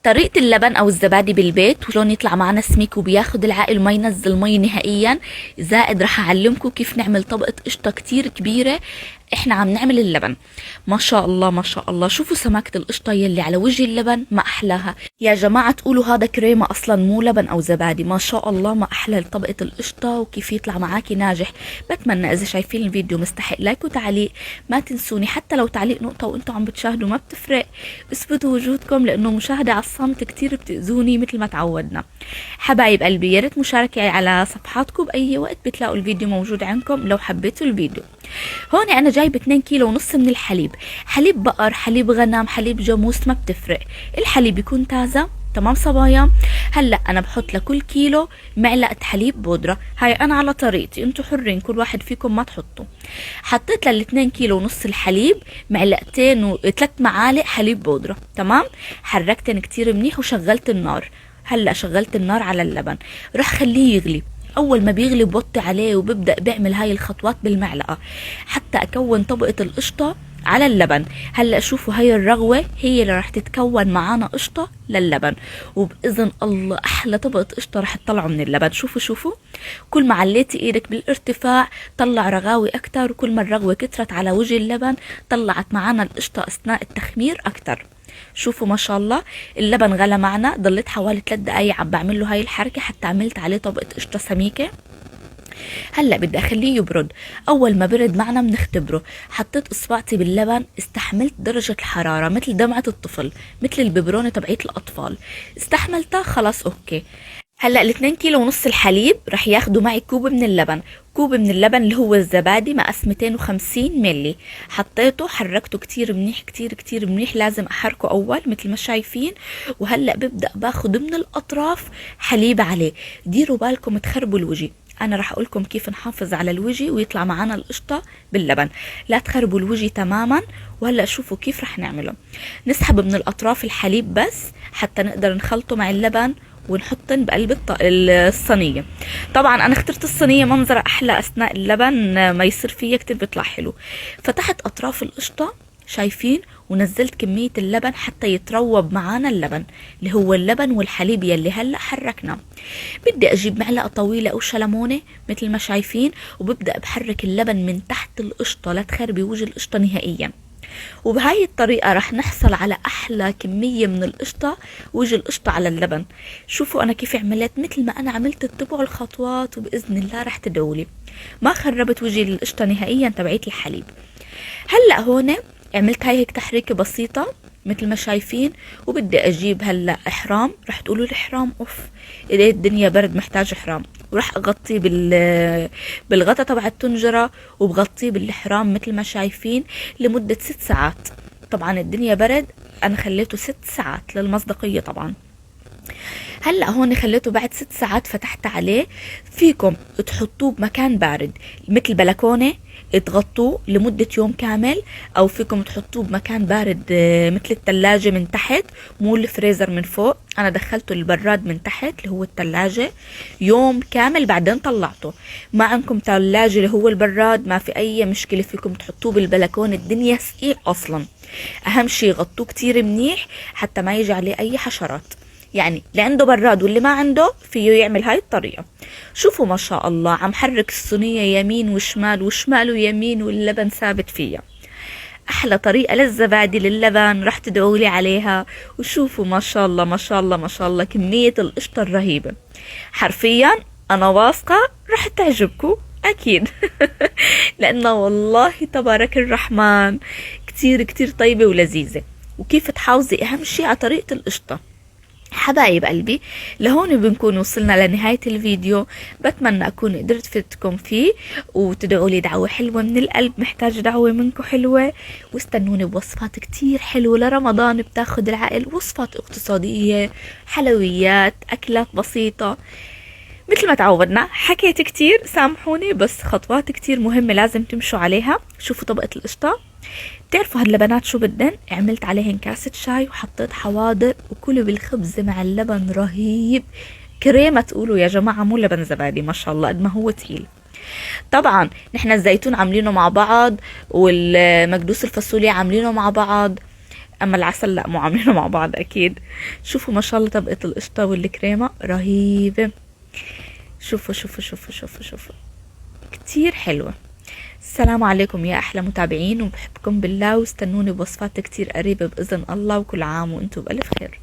طريقة اللبن أو الزبادي بالبيت وشلون يطلع معنا سميك وبياخد العقل وما ينزل مي نهائيا. زائد رح أعلمكم كيف نعمل طبقة قشطة كتير كبيرة. احنا عم نعمل اللبن، ما شاء الله ما شاء الله. شوفوا سماكة القشطة يلي على وجه اللبن، ما أحلاها يا جماعة. تقولوا هذا كريمة أصلا مو لبن أو زبادي. ما شاء الله ما أحلى طبقة القشطة وكيف يطلع معاكي ناجح. بتمنى إذا شايفين الفيديو مستحق لايك وتعليق. ما تنسوني حتى لو تعليق نقطة وانتوا عم بتشاهدوا ما بتفرق، اثبتوا وجودكم لأنه مشاهدة على الصمت كتير بتأذوني مثل ما تعودنا. حبايب قلبي، يا ريت مشاركة على صفحاتكم بأي وقت بتلاقوا الفيديو موجود عندكم لو حبيتوا الفيديو. هون أنا جايب 2 كيلو ونص من الحليب، حليب بقر، حليب غنم، حليب جاموس، ما بتفرق. الحليب يكون تازة تمام صبايا. هلا انا بحط لكل كيلو معلقه حليب بودره. هاي انا على طريقتي، انتوا حرين كل واحد فيكم ما تحطوا. حطيت لل2 كيلو ونص الحليب معلقتين و3 معالق حليب بودره. تمام، حركتن كتير منيح وشغلت النار. هلا شغلت النار على اللبن، رح خليه يغلي. اول ما بيغلي بوطي عليه وببدا بعمل هاي الخطوات بالمعلقه حتى اكون طبقه القشطه على اللبن. هلا شوفوا هاي الرغوه هي اللي راح تتكون معانا قشطه للبن، وباذن الله احلى طبقه قشطه راح تطلعوا من اللبن. شوفوا كل ما عليتي ايدك بالارتفاع طلع رغاوي اكتر، وكل ما الرغوه كترت على وجه اللبن طلعت معانا القشطه اثناء التخمير اكتر. شوفوا ما شاء الله اللبن غلى معنا. ضليت حوالي 3 دقايق عم بعمل له هاي الحركه حتى عملت عليه طبقه قشطه سميكه. هلا بدي اخليه يبرد. اول ما برد معنا بنختبره. حطيت اصبعتي باللبن، استحملت درجه الحراره مثل دمعه الطفل، مثل الببرونه تبعيت الاطفال. استحملتها خلاص اوكي. هلا ال2 كيلو ونص الحليب رح ياخدوا معي كوب من اللبن. كوب من اللبن اللي هو الزبادي مقاس 250 ملي. حطيته حركته كتير منيح كتير كتير منيح، لازم احركه اول مثل ما شايفين. وهلا ببدا باخد من الاطراف حليب عليه. ديروا بالكم تخربوا الوجه، انا رح اقولكم كيف نحافظ على الوجه ويطلع معنا القشطه باللبن. لا تخربوا الوجه تماما. وهلا شوفوا كيف رح نعمله. نسحب من الاطراف الحليب بس حتى نقدر نخلطه مع اللبن ونحطن بقلب الصينيه. طبعا انا اخترت الصينيه منظرها احلى اثناء اللبن ما يصير فيها كتير بيطلع حلو. فتحت اطراف القشطه شايفين، ونزلت كمية اللبن حتى يتروب معانا اللبن اللي هو اللبن والحليب يلي هلأ حركنا. بدي اجيب معلقة طويلة او شلمونة مثل ما شايفين، وببدأ بحرك اللبن من تحت القشطة لا تخربي وجه القشطة نهائيا. وبهاي الطريقة رح نحصل على احلى كمية من القشطة، وجه القشطة على اللبن. شوفوا انا كيف عملت مثل ما انا عملت، اتبعوا الخطوات وباذن الله رح تدولي. ما خربت وجه القشطة نهائيا تبعيت الحليب. هلأ هون عملت هاي هيك تحريكة بسيطة مثل ما شايفين. وبدي اجيب هلا احرام. رح تقولوا الحرام اوف ايه الدنيا برد محتاج حرام. وراح اغطيه بالغطا تبع الطنجرة، وبغطيه بالحرام مثل ما شايفين لمدة 6 ساعات. طبعا الدنيا برد، انا خليته 6 ساعات للمصداقية طبعا. هلا هون خليته بعد 6 ساعات فتحت عليه. فيكم تحطوه بمكان بارد مثل بلكونه تغطوه لمدة يوم كامل، او فيكم تحطوه بمكان بارد مثل التلاجة من تحت مو الفريزر من فوق. انا دخلته البراد من تحت اللي هو التلاجة يوم كامل بعدين طلعته. ما عندكم تلاجة اللي هو البراد ما في اي مشكلة، فيكم تحطوه بالبلكون الدنيا سقيع اصلا. اهم شي غطوه كتير منيح حتى ما يجي عليه اي حشرات. يعني اللي عنده براد واللي ما عنده فيه يعمل هاي الطريقة. شوفوا ما شاء الله عم حرك الصينية يمين وشمال وشمال ويمين واللبن ثابت فيها. احلى طريقة للزبادي للبن رح تدعولي عليها. وشوفوا ما شاء الله ما شاء الله ما شاء الله كمية القشطة الرهيبة. حرفيا انا واثقة رح تعجبكم اكيد. لانه والله تبارك الرحمن كتير كتير طيبة ولذيذة. وكيف تحافظي اهم شي على طريقة القشطة. حبايب قلبي، لهون بنكون وصلنا لنهاية الفيديو. بتمنى أكون قدرت فدتكم فيه، وتدعوا لي دعوة حلوة من القلب. محتاج دعوة منكم حلوة. واستنوني بوصفات كتير حلوة لرمضان بتاخد العقل، وصفات اقتصادية، حلويات، أكلات بسيطة. مثل ما تعودنا حكيت كتير سامحوني، بس خطوات كتير مهمة لازم تمشوا عليها. شوفوا طبقة القشطة. بتعرفوا هاللبنات شو بدن؟ عملت عليهن كاسة شاي وحطيت حواضر وكلوا بالخبز مع اللبن رهيب. كريمة تقولوا يا جماعة مو لبن زبادي، ما شاء الله قد ما هو تقيل. طبعا نحن الزيتون عاملينه مع بعض، والمكدوس الفاصوليا عاملينه مع بعض. اما العسل لا، مو عاملينه مع بعض اكيد. شوفوا ما شاء الله طبقة القشطة والكريمة رهيبة. شوفوا شوفوا شوفوا شوفوا شوفوا، كتير حلوة. السلام عليكم يا احلى متابعين، وبحبكم بالله، واستنوني بوصفات كتير قريبة باذن الله، وكل عام وانتم بالف خير.